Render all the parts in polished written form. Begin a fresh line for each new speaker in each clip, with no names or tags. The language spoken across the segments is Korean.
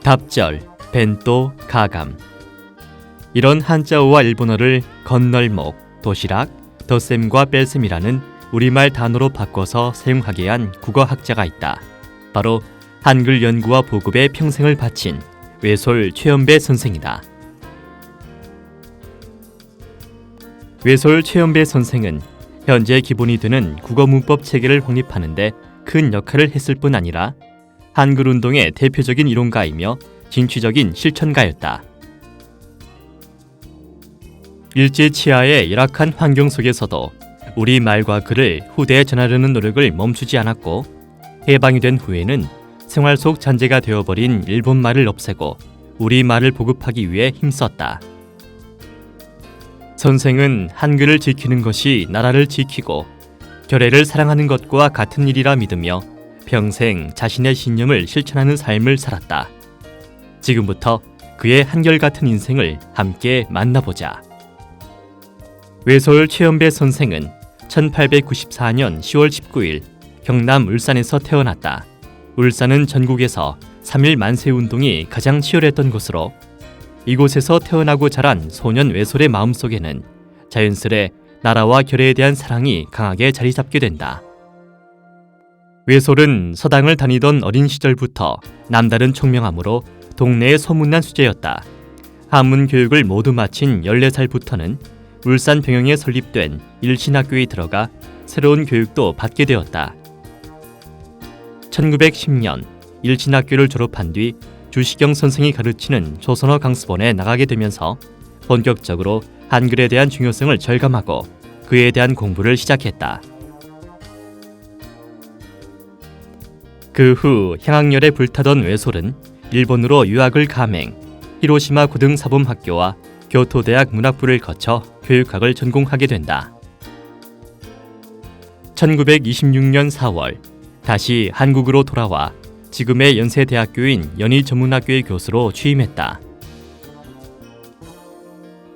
답절, 벤또, 가감. 이런 한자어와 일본어를 건널목, 도시락, 덧셈과 뺄셈이라는 우리말 단어로 바꿔서 사용하게 한 국어학자가 있다. 바로 한글 연구와 보급에 평생을 바친 외솔 최연배 선생이다. 외솔 최연배 선생은 현재 기본이 되는 국어 문법 체계를 확립하는 데 큰 역할을 했을 뿐 아니라 한글 운동의 대표적인 이론가이며 진취적인 실천가였다. 일제치하의 열악한 환경 속에서도 우리 말과 글을 후대에 전하려는 노력을 멈추지 않았고, 해방이 된 후에는 생활 속 잔재가 되어버린 일본 말을 없애고 우리 말을 보급하기 위해 힘썼다. 선생은 한글을 지키는 것이 나라를 지키고 결의를 사랑하는 것과 같은 일이라 믿으며 평생 자신의 신념을 실천하는 삶을 살았다. 지금부터 그의 한결같은 인생을 함께 만나보자. 외솔 최연배 선생은 1894년 10월 19일 경남 울산에서 태어났다. 울산은 전국에서 3.1 만세운동이 가장 치열했던 곳으로, 이곳에서 태어나고 자란 소년 외솔의 마음속에는 자연스레 나라와 결의에 대한 사랑이 강하게 자리 잡게 된다. 외솔은 서당을 다니던 어린 시절부터 남다른 총명함으로 동네의 소문난 수재였다. 한문 교육을 모두 마친 14살부터는 울산 병영에 설립된 일신학교에 들어가 새로운 교육도 받게 되었다. 1910년 일신학교를 졸업한 뒤 주시경 선생이 가르치는 조선어 강습원에 나가게 되면서 본격적으로 한글에 대한 중요성을 절감하고 그에 대한 공부를 시작했다. 그 후 향학열에 불타던 외솔은 일본으로 유학을 감행, 히로시마 고등사범학교와 교토대학 문학부를 거쳐 교육학을 전공하게 된다. 1926년 4월 다시 한국으로 돌아와 지금의 연세대학교인 연희전문학교의 교수로 취임했다.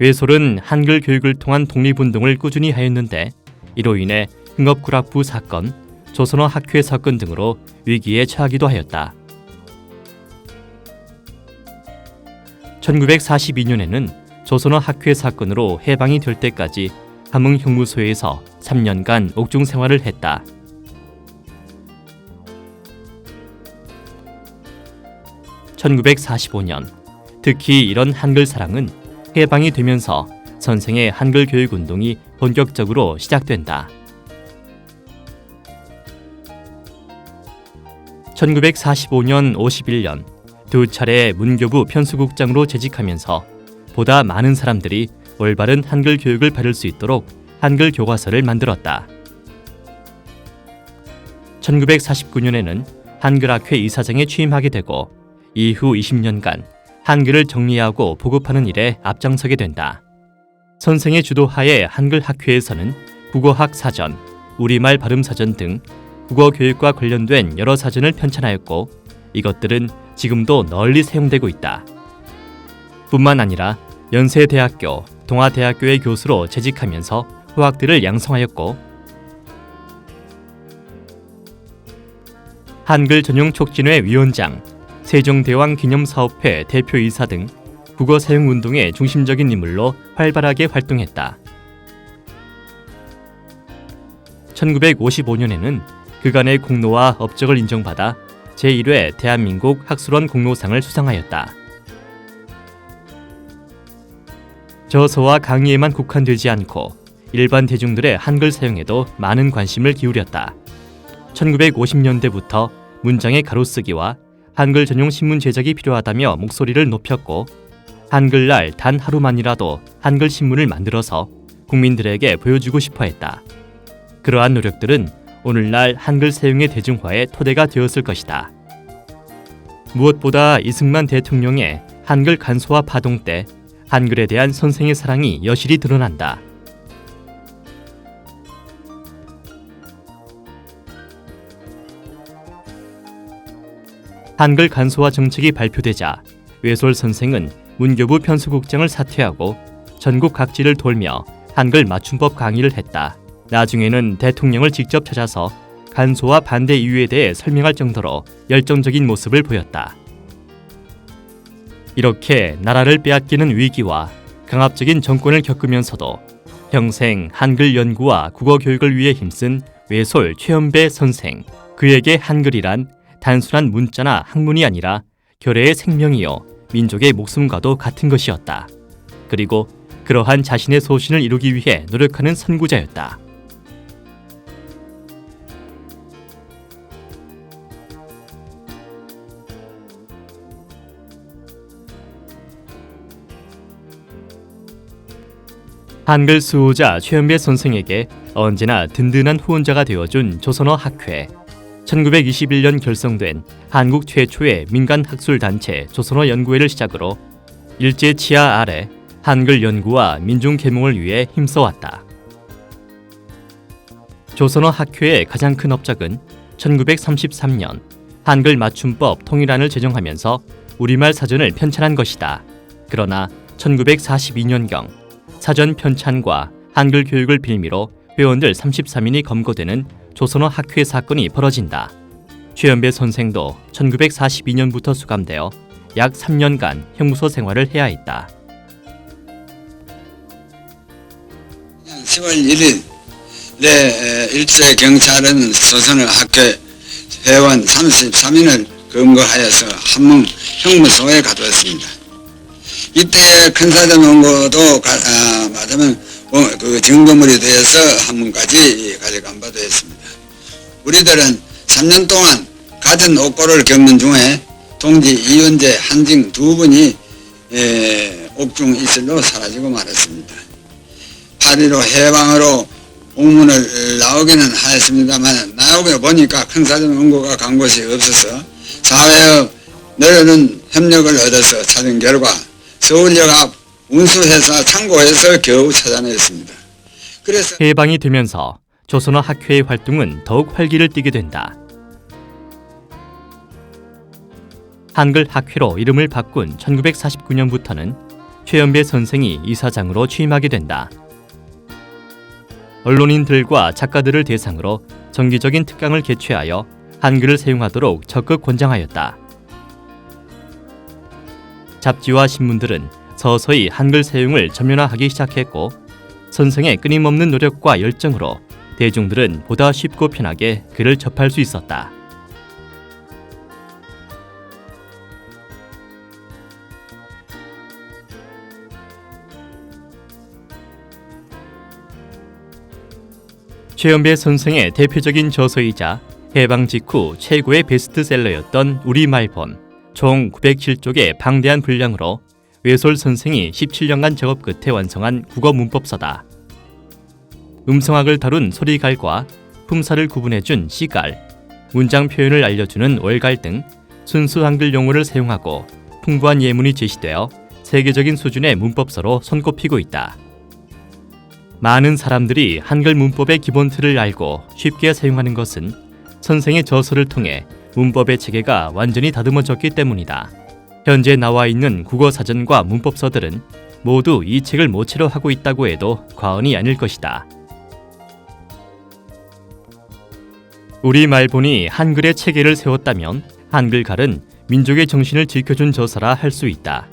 외솔은 한글 교육을 통한 독립운동을 꾸준히 하였는데, 이로 인해 흥업구락부 사건, 조선어 학회 사건 등으로 위기에 처하기도 하였다. 1942년에는 조선어 학회 사건으로 해방이 될 때까지 함흥형무소에서 3년간 옥중 생활을 했다. 1945년, 특히 이런 한글 사랑은 해방이 되면서 선생의 한글 교육 운동이 본격적으로 시작된다. 1945년 51년 두 차례 문교부 편수국장으로 재직하면서 보다 많은 사람들이 올바른 한글 교육을 받을 수 있도록 한글 교과서를 만들었다. 1949년에는 한글학회 이사장에 취임하게 되고 이후 20년간 한글을 정리하고 보급하는 일에 앞장서게 된다. 선생의 주도하에 한글학회에서는 국어학 사전, 우리말 발음 사전 등 국어 교육과 관련된 여러 사전을 편찬하였고, 이것들은 지금도 널리 사용되고 있다. 뿐만 아니라 연세대학교, 동아대학교의 교수로 재직하면서 후학들을 양성하였고, 한글 전용 촉진회 위원장, 세종대왕 기념사업회 대표이사 등 국어 사용 운동의 중심적인 인물로 활발하게 활동했다. 1955년에는 그간의 공로와 업적을 인정받아 제1회 대한민국 학술원 공로상을 수상하였다. 저서와 강의에만 국한되지 않고 일반 대중들의 한글 사용에도 많은 관심을 기울였다. 1950년대부터 문장의 가로쓰기와 한글 전용 신문 제작이 필요하다며 목소리를 높였고, 한글날 단 하루만이라도 한글 신문을 만들어서 국민들에게 보여주고 싶어 했다. 그러한 노력들은 오늘날 한글 사용의 대중화에 토대가 되었을 것이다. 무엇보다 이승만 대통령의 한글 간소화 파동 때 한글에 대한 선생의 사랑이 여실히 드러난다. 한글 간소화 정책이 발표되자 외솔 선생은 문교부 편수국장을 사퇴하고 전국 각지를 돌며 한글 맞춤법 강의를 했다. 나중에는 대통령을 직접 찾아서 간소화 반대 이유에 대해 설명할 정도로 열정적인 모습을 보였다. 이렇게 나라를 빼앗기는 위기와 강압적인 정권을 겪으면서도 평생 한글 연구와 국어 교육을 위해 힘쓴 외솔 최연배 선생. 그에게 한글이란 단순한 문자나 학문이 아니라 결의의 생명이요 민족의 목숨과도 같은 것이었다. 그리고 그러한 자신의 소신을 이루기 위해 노력하는 선구자였다. 한글 수호자 최연배 선생에게 언제나 든든한 후원자가 되어준 조선어 학회. 1921년 결성된 한국 최초의 민간 학술 단체 조선어 연구회를 시작으로 일제 치하 아래 한글 연구와 민중 계몽을 위해 힘써왔다. 조선어 학회의 가장 큰 업적은 1933년 한글 맞춤법 통일안을 제정하면서 우리말 사전을 편찬한 것이다. 그러나 1942년경 사전 편찬과 한글 교육을 빌미로 회원들 33인이 검거되는 조선어 학회 사건이 벌어진다. 최연배 선생도 1942년부터 수감되어 약 3년간 형무소 생활을 해야 했다.
10월 1일 일제 경찰은 조선어 학회 회원 33인을 검거하여서 한문 형무소에 가두었습니다. 이때 큰사전 원고도 말하자면 그 증거물이 되어서 한문까지 가져간 바도 했습니다. 우리들은 3년 동안 갖은 옥고를 겪는 중에 동지 이윤재, 한징 두 분이 옥중 이슬로 사라지고 말았습니다. 8.15 해방으로 옥문을 나오기는 하였습니다만 나오게 보니까 큰사전 원고가 간 곳이 없어서 사회의 내려는 협력을 얻어서 찾은 결과 서울역 앞 운수회사 창고에서 겨우 찾아냈습니다. 그래서
해방이 되면서 조선어 학회의 활동은 더욱 활기를 띠게 된다. 한글 학회로 이름을 바꾼 1949년부터는 최연배 선생이 이사장으로 취임하게 된다. 언론인들과 작가들을 대상으로 정기적인 특강을 개최하여 한글을 사용하도록 적극 권장하였다. 잡지와 신문들은 서서히 한글 사용을 전면화하기 시작했고 선생의 끊임없는 노력과 열정으로 대중들은 보다 쉽고 편하게 글을 접할 수 있었다. 최연배 선생의 대표적인 저서이자 해방 직후 최고의 베스트셀러였던 우리말본. 총 907쪽의 방대한 분량으로 외솔 선생이 17년간 작업 끝에 완성한 국어 문법서다. 음성학을 다룬 소리갈과 품사를 구분해준 시갈, 문장 표현을 알려주는 월갈 등 순수 한글 용어를 사용하고 풍부한 예문이 제시되어 세계적인 수준의 문법서로 손꼽히고 있다. 많은 사람들이 한글 문법의 기본 틀을 알고 쉽게 사용하는 것은 선생의 저서를 통해 문법의 체계가 완전히 다듬어졌기 때문이다. 현재 나와 있는 국어사전과 문법서들은 모두 이 책을 모체로 하고 있다고 해도 과언이 아닐 것이다. 우리말본이 한글의 체계를 세웠다면 한글갈은 민족의 정신을 지켜준 저서라 할 수 있다.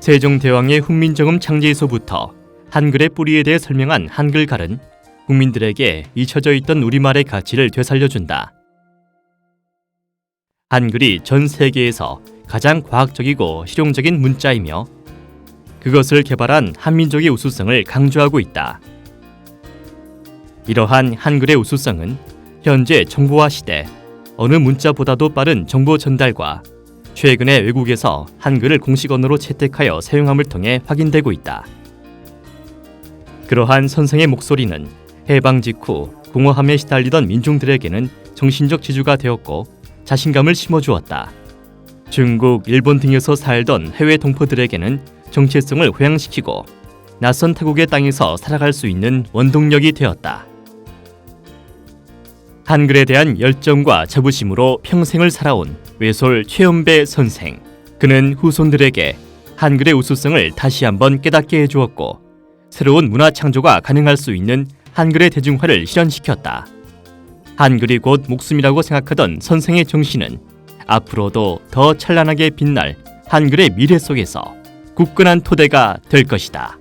세종대왕의 훈민정음 창제에서부터 한글의 뿌리에 대해 설명한 한글갈은 국민들에게 잊혀져 있던 우리말의 가치를 되살려준다. 한글이 전 세계에서 가장 과학적이고 실용적인 문자이며 그것을 개발한 한민족의 우수성을 강조하고 있다. 이러한 한글의 우수성은 현재 정보화 시대 어느 문자보다도 빠른 정보 전달과 최근에 외국에서 한글을 공식 언어로 채택하여 사용함을 통해 확인되고 있다. 그러한 선생의 목소리는 해방 직후 공허함에 시달리던 민중들에게는 정신적 지주가 되었고 자신감을 심어주었다. 중국, 일본 등에서 살던 해외 동포들에게는 정체성을 회양시키고 낯선 타국의 땅에서 살아갈 수 있는 원동력이 되었다. 한글에 대한 열정과 자부심으로 평생을 살아온 외솔 최연배 선생. 그는 후손들에게 한글의 우수성을 다시 한번 깨닫게 해주었고 새로운 문화 창조가 가능할 수 있는 한글의 대중화를 실현시켰다. 한글이 곧 목숨이라고 생각하던 선생의 정신은 앞으로도 더 찬란하게 빛날 한글의 미래 속에서 굳건한 토대가 될 것이다.